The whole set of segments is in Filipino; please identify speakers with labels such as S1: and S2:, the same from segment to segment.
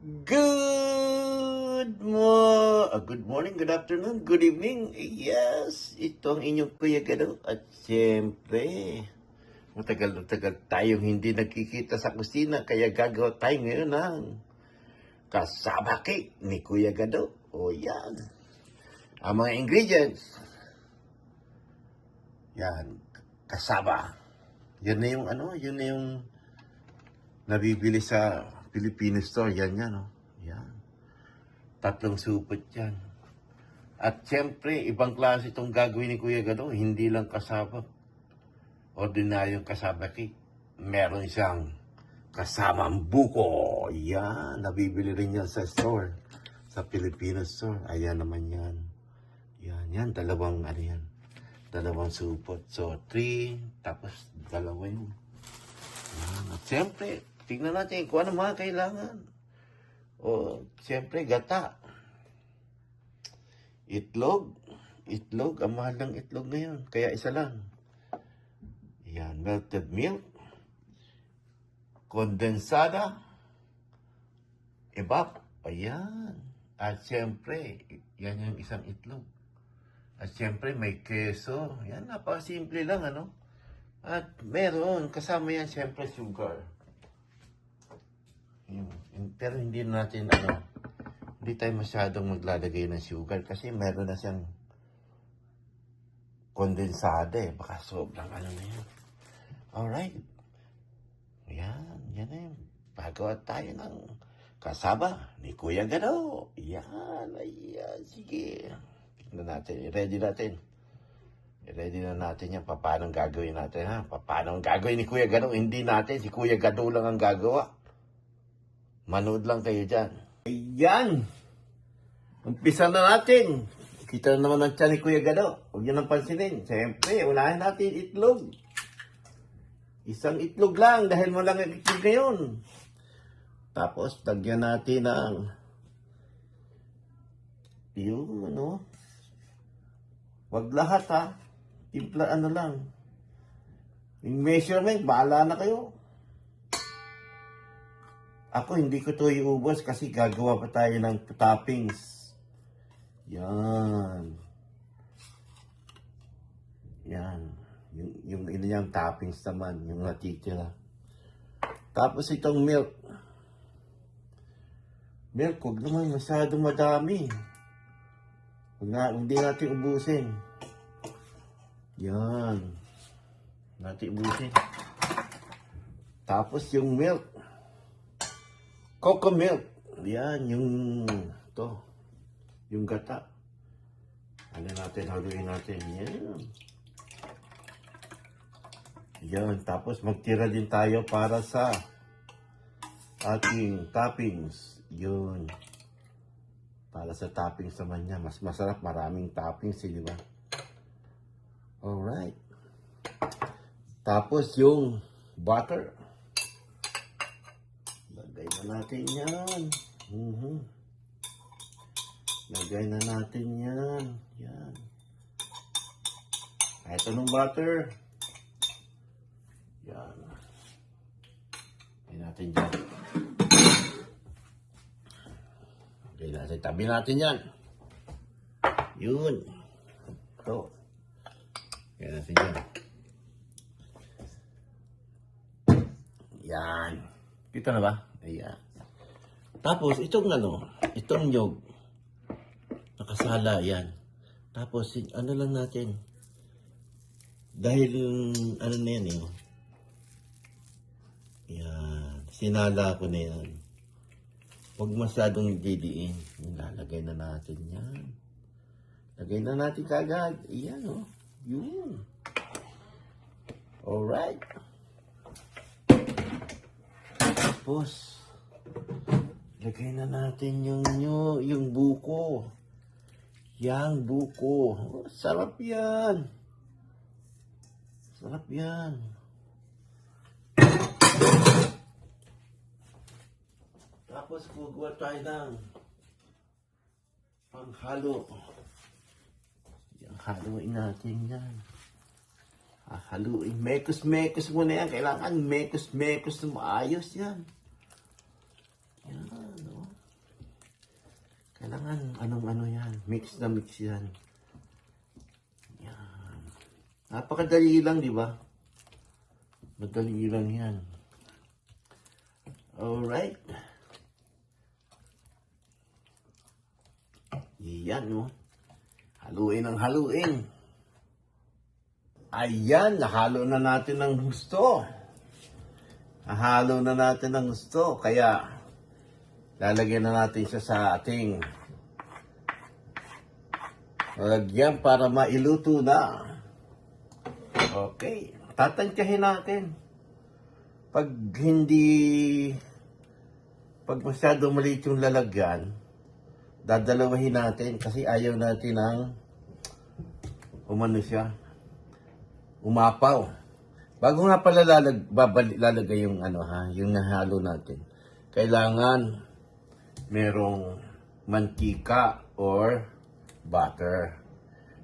S1: Good morning, good afternoon, good evening. Yes, ito ang inyong Kuya Gado. At siyempre, matagal tayong hindi nagkikita sa kusina. Kaya gagawa tayo ngayon ng kasaba cake ni Kuya Gado. O yan. Ang mga ingredients. Yan, kasaba. Yan na yung yun na yung nabibili sa Filipino store. Yan, Yan. 3 supot yan. At siyempre, ibang klase itong gagawin ni Kuya Gado. Hindi lang kasaba. Ordinaryong kasaba cake. Meron siyang kasamang buko. Yan. Nabibili rin yan sa store. Sa Filipino store. Ayan naman yan. Yan. Dalawang supot. So, 3. Tapos, 2 yun. Yan. At siyempre, tignan natin kung ano mga kailangan. O, siyempre, gata. Itlog. Ang mahal ng itlog ngayon. Kaya isa lang. Yan, melted milk. Kondensada. Evap. Ayan. At siyempre, yan yung isang itlog. At siyempre, may keso. Yan, napakasimple lang, At meron, kasama yan, siyempre, sugar. Pero hindi natin, hindi tayo masyadong maglalagay ng sugar kasi meron na siyang kondensada baka sobrang na yun. Alright. Yan na yun. Pagawa tayo ng kasaba ni Kuya Gado. Yan, sige. Tignan natin, i-ready na natin yan. Paano gagawin natin, ha? Paano gagawin ni Kuya Gado? Hindi natin, si Kuya Gado lang ang gagawa. Manood lang kayo dyan. Ayan! Umpisa na natin. Kita na naman ang tiyan ni Kuya Gado. Huwag nyo nang pansinin. Siyempre, unahin natin itlog. Isang itlog lang dahil mo lang ang itlog ngayon. Tapos, tagyan natin ng wag lahat, ha. Timpla lang. Yung measurement, bahala na kayo. Ako, hindi ko ito iubos kasi gagawa pa tayo ng toppings. Yan. Yung inyong toppings naman, yung natitira. Tapos itong milk. Milk, huwag naman masyadong madami. Hindi natin ubusin. Yan. Natin ubusin. Tapos yung milk. Cocoa milk. Yan, yung gata. Haluin natin. Yan, tapos magtira din tayo para sa ating toppings. Yun. Para sa toppings naman niya. Mas masarap, maraming toppings, di ba? Alright. Tapos yung butter. Lagay na natin yan. Lagay na natin yan. Yan. Kahit anong butter. Yan. Lagay natin yan. Lagay natin. Tabi natin yan. Yun. Ito. Lagay natin yan. Yan. Kita na ba? Ayan. Tapos, itong nyog. Nakasala, yan. Tapos, lang natin. Dahil, na yan, Yan. Sinala ko na yan. Huwag masyadong didiin. Lalagay na natin yan. Lagay na natin kagad. Ayan, Yun. Alright. Tapos, lagay na natin yung buko. Yang buko. Sarap yan. Tapos, gugawa tayo ng panghalo. Haluin natin yan. Haluin. Mekos muna yan. Kailangan mekos na maayos yan. Yan, Kailangan, anong-ano yan. Mix na mix yan. Yan. Napakadali lang, di ba? Madali lang yan. Alright. Yan, no? Haluin ang haluin. Ayan, nahalo na natin ng gusto. Nahalo na natin ng gusto. Kaya, lalagyan na natin siya sa ating lalagyan para mailuto na. Okay. Tatansyahin natin. Pag masyado maliit yung lalagyan, dadalawahin natin kasi ayaw natin ng umapaw. Bago nga pala lalagay yung yung nahalo natin. Kailangan merong mantika or butter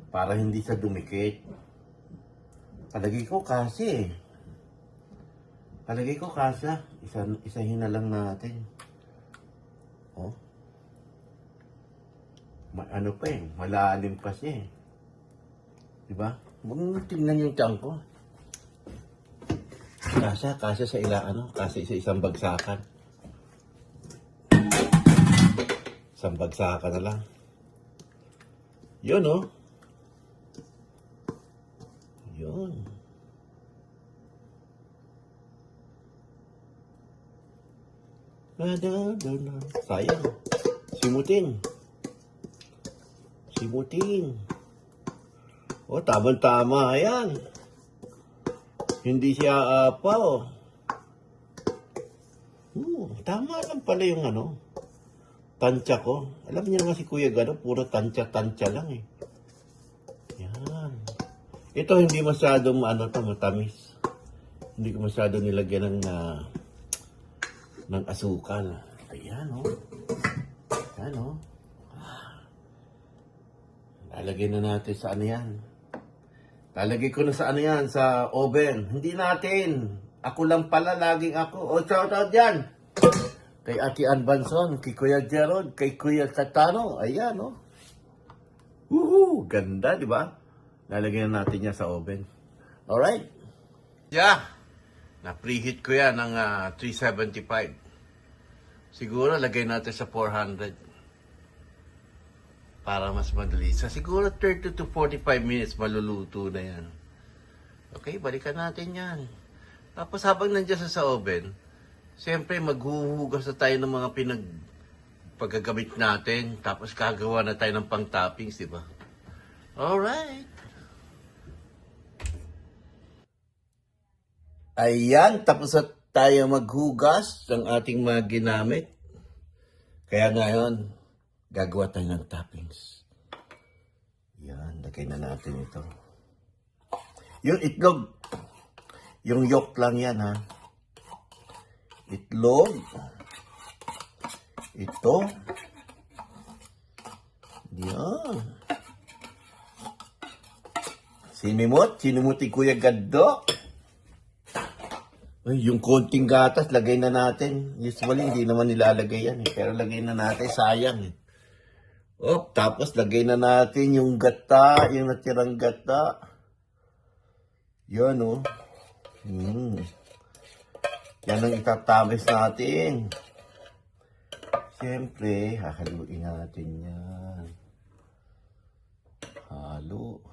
S1: para hindi siya dumikit. Palagay ko kasi. Isahin na lang natin. Oh. Malalim pa siya eh. Diba? Huwag mo tingnan yung tiyan ko. Kasya sa isang bagsakan. Isang bagsakan na lang. Yun, oh. Yun. Sayang. Simutin. O, tama-tama. Ayan. Hindi siya apaw. Tama lang pala yung tansya ko. Alam niyo naman si Kuya Gano, puro tansya lang eh. Yan. Ito hindi masyadong matamis. Hindi ko masyado nilagyan ng asukal. Ayan, oh. Ayan, oh. Lalagyan na natin sa yan. Lalagay ko na sa yan, sa oven. Hindi natin. Ako lang pala, laging ako. O, shout out yan. Kay Ate Ann Banson, kay Kuya Gerald, kay Kuya Catano. Ayan, oh. Woohoo! Ganda, di ba? Lalagyan na natin yan sa oven. Alright? Yeah. Na-preheat ko yan ng 375. Siguro, lagay natin sa 400. Para mas madali. Sa siguro 30 to 45 minutes, maluluto na yan. Okay, balikan natin yan. Tapos habang nandiyan sa oven, siyempre maghuhugas na tayo ng mga paggagamit natin. Tapos kagawa na tayo ng pang-toppings, di ba? Alright. Ayan, tapos na tayo maghugas ng ating mga ginamit. Kaya ngayon, gagawa tayo ng toppings. Yan, lagay na natin ito. Yung itlog, yung yolk lang yan, ha. Itlog. Ito. Yan. Sinimot Kuya Gado. Ay, yung konting gatas, lagay na natin. Usually, hindi naman nilalagay yan, eh. Pero lagay na natin, sayang, eh. Tapos lagay na natin yung gata, yung natirang gata. Yan, oh. Yan ang itatamis natin. Siyempre, hahaluin natin yan. Halo.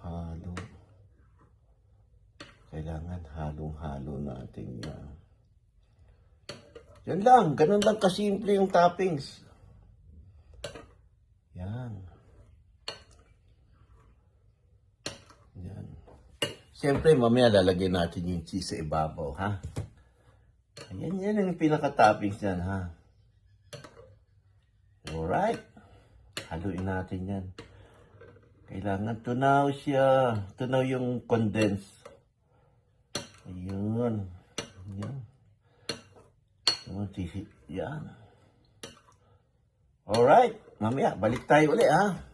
S1: Kailangan halong-halo natin yan. Yan lang, ganun lang kasimple yung toppings. Yan. Siyempre, mamaya lalagyan natin yung cheese sa ibabaw, ha? Ayan, yan yung pinaka-toppings yan, ha? Alright. Haluin natin yan. Kailangan tunaw siya. Tunaw yung condense. Ayun. Yan. Yan. Alright. Mamaya, balik tayo ulit, ha?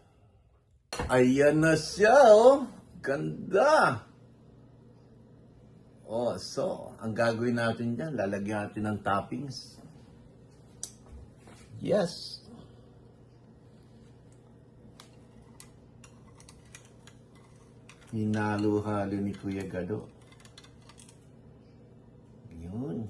S1: Ayan na siya, oh. Ganda. So, ang gagawin natin dyan, lalagyan natin ng toppings. Yes. hinalo-halo ni Kuya Gado. Yun.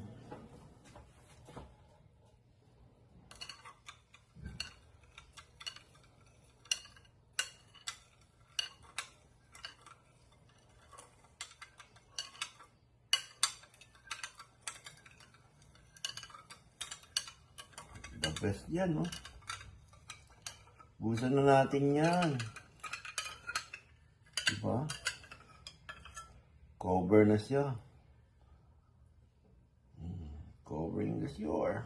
S1: The best yan, no? Busan na natin yan. Diba? Cover na siya. Covering the floor.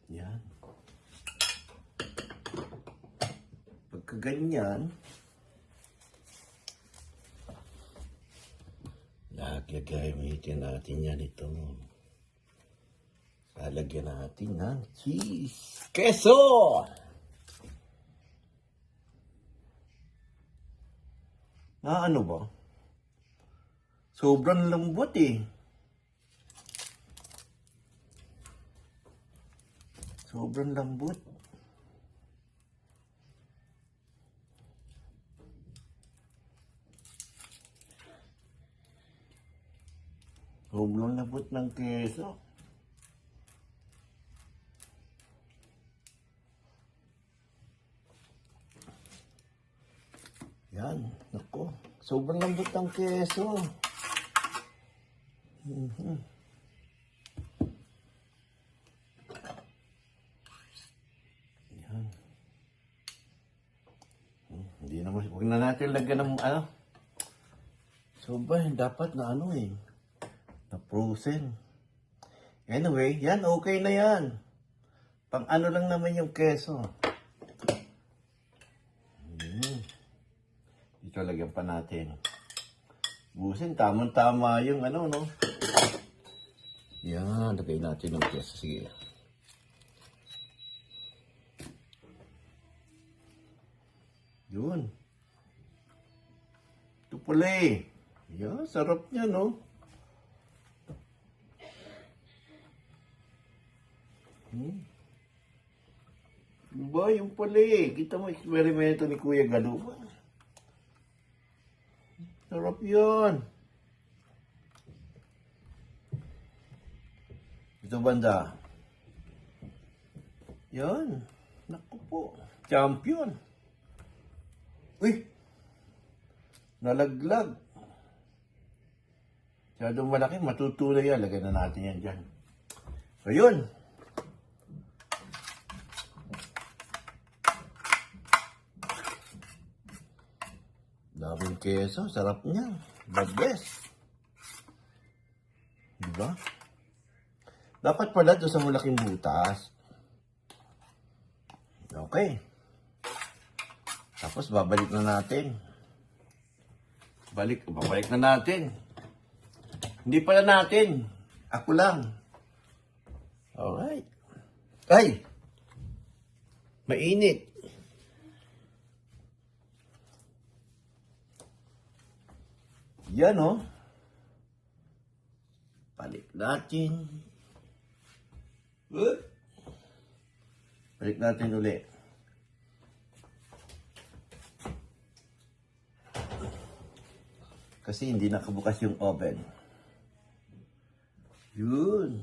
S1: Yan. Pagka ganyan, gagamitin natin yan ito. Lalagyan natin ng cheese. Queso! Ano ba? Sobrang lambot eh. Sobrang lambot. Sobrang lambot ng keso. Yan, nako. Sobrang lambot ng keso. Yan. Hindi naman, huwag na natin lagyan ng dapat na na frozen. Anyway, yan, okay na yan. Pang lang naman yung keso. Ito, lagyan pa natin. Busin, tamang-tama yung no? Yan, lagay natin ng keso. Sige. Yun. Ito pala eh. Yan, sarap niya, no? Diba, yung pala eh. Kita mo, eksperimento ni Kuya Gado. Sarap yun. Ito banda. Yan. Naku po. Champion. Uy. Nalaglag. Masyadong malaki. Matutulay yan. Lagyan na natin yan dyan. So, yun. Daming keso, sarap niya. The best. Diba? Dapat pala doon sa malaking butas. Okay. Tapos babalik na natin. Babalik na natin. Hindi pala natin. Ako lang. Alright. Ay! Mainit. Yan balik natin. Balik natin ulit. Kasi hindi nakabukas yung oven. Yun.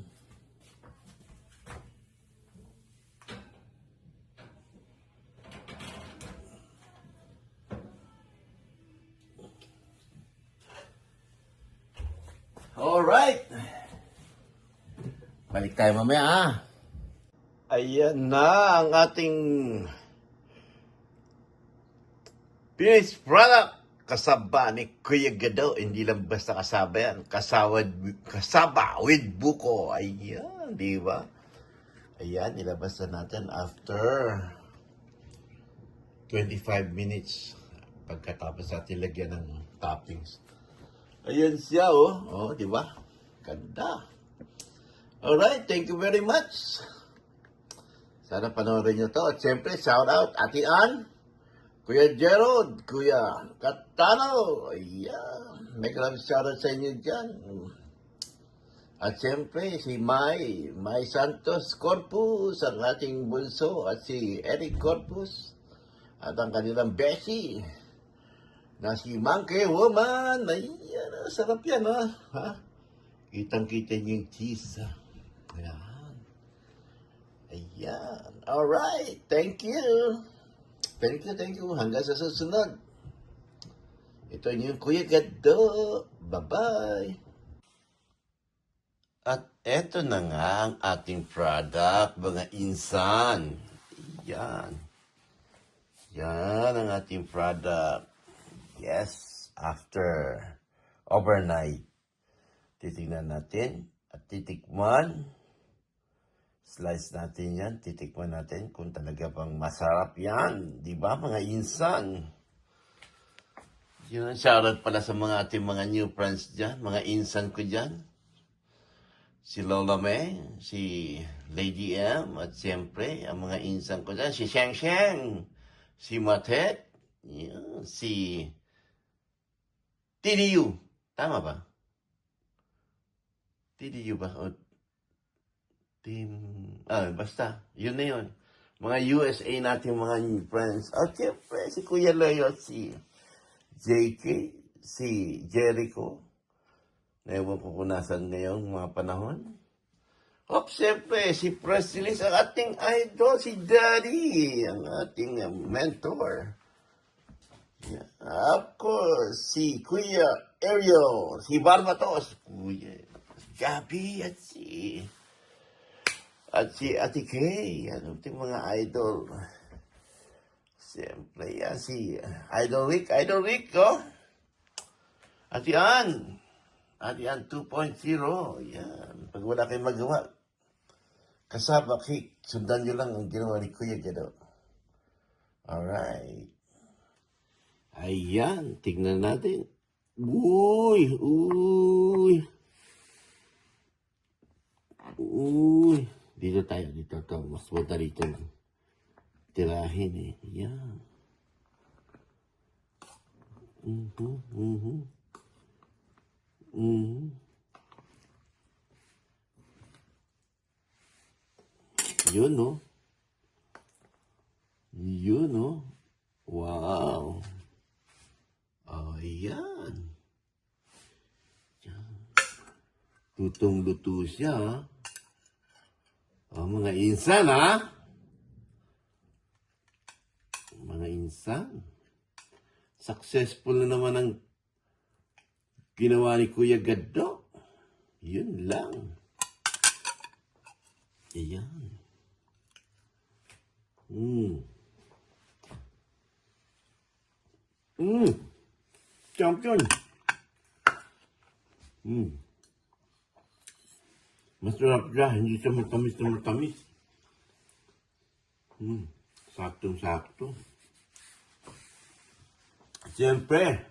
S1: Alright. Balik tayo mamaya Ayan na ang ating finished product. Kasaba ni Kuya Gado. Hindi lang basta kasaba yan. Kasaba with buko. Ayan, di ba? Ayan, nilabas na natin after 25 minutes. Pagkatapos natin lagyan ng toppings. Ayan siya, oh. Oh, di ba? Ganda. Alright, thank you very much. Sana panoorin nyo to. At siyempre, shout out, Ate Ann, Kuya Gerald, Kuya Katano. Ayan. May maraming shout out sa inyo dyan. At siyempre, si Mai Santos Corpus, ang ating bunso, at si Eric Corpus, at ang kanilang Beshi, na si Monkey Woman. Ayan, sarap yan, ha? Kitang-kita niyo yung cheese, ha? Ayan. Ayan. Alright, thank you. Thank you. Hanggang sa susunod. Ito yung Kuya Gado. Bye-bye. At eto na nga ang ating product, mga insan. Yan. Yan ang ating product. Yes, after overnight. Titignan natin at titikman. Slice natin yan. Titikman natin kung talaga bang masarap yan. Di ba mga insan? Yun, shoutout pala sa mga ating mga new friends dyan. Mga insan ko dyan. Si Lola May, si Lady M, at siyempre, ang mga insan ko dyan, si Sheng Sheng, si Matet, yun, si TDU. Tama ba? TDU ba? O Team... basta. Yun na yun. Mga USA natin mga new friends. At siyempre, si Kuya Leo, si JK, si Jericho. Ewan ko kung nasan ngayong mga panahon. At siyempre, si Presley, ang ating idol, si Daddy, ang ating mentor. Yeah. Of course, si Kuya Ariel, si Barbatos, Kuya Gabi, at si Ate Kay, ano ating mga idol. Siyempre, yan, si Idol Rick, oh. At yan 2.0, yan. Pag wala kayong magawa, kasaba cake, sundan nyo lang ang ginawa ni Kuya Gado. Alright. Ayan, tignan natin. Uy. Dito tayo, dito. Mas mata dito lang. Tirahin eh. Yan. Yun, no? Wow. Oh, yan. Tutong-luto siya, ha? Oh, mga insan, ha? Mga insan. Successful na naman ang ginawa ni Kuya Gado. Yun lang. Ayan. Champion. Masarap siya. Hindi siya matamis na matamis. Saktong-sakto. Siyempre,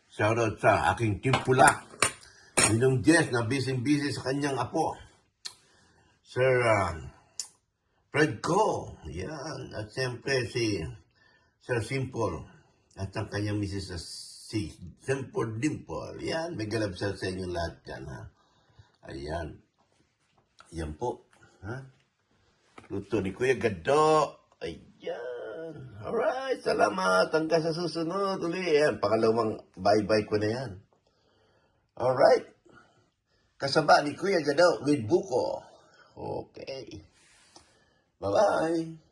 S1: shoutout sa aking Team Pula. Ninong Jess na busy-busy sa kanyang apo. Sir Fred Ko. Yan. At siyempre si Sir Simple. At ang kanyang misis na si Simple Dimple. Yan. May galabsal sa inyo lahat yan, ha. Ayan. Yan po. Ha? Luto ni Kuya Gado. Ayan. Alright. Salamat. Hanggang sa susunod uli. Ayan. Pangalawang bye-bye ko na yan. Alright. Kasaba ni Kuya Gado with Buko. Okay. Bye-bye.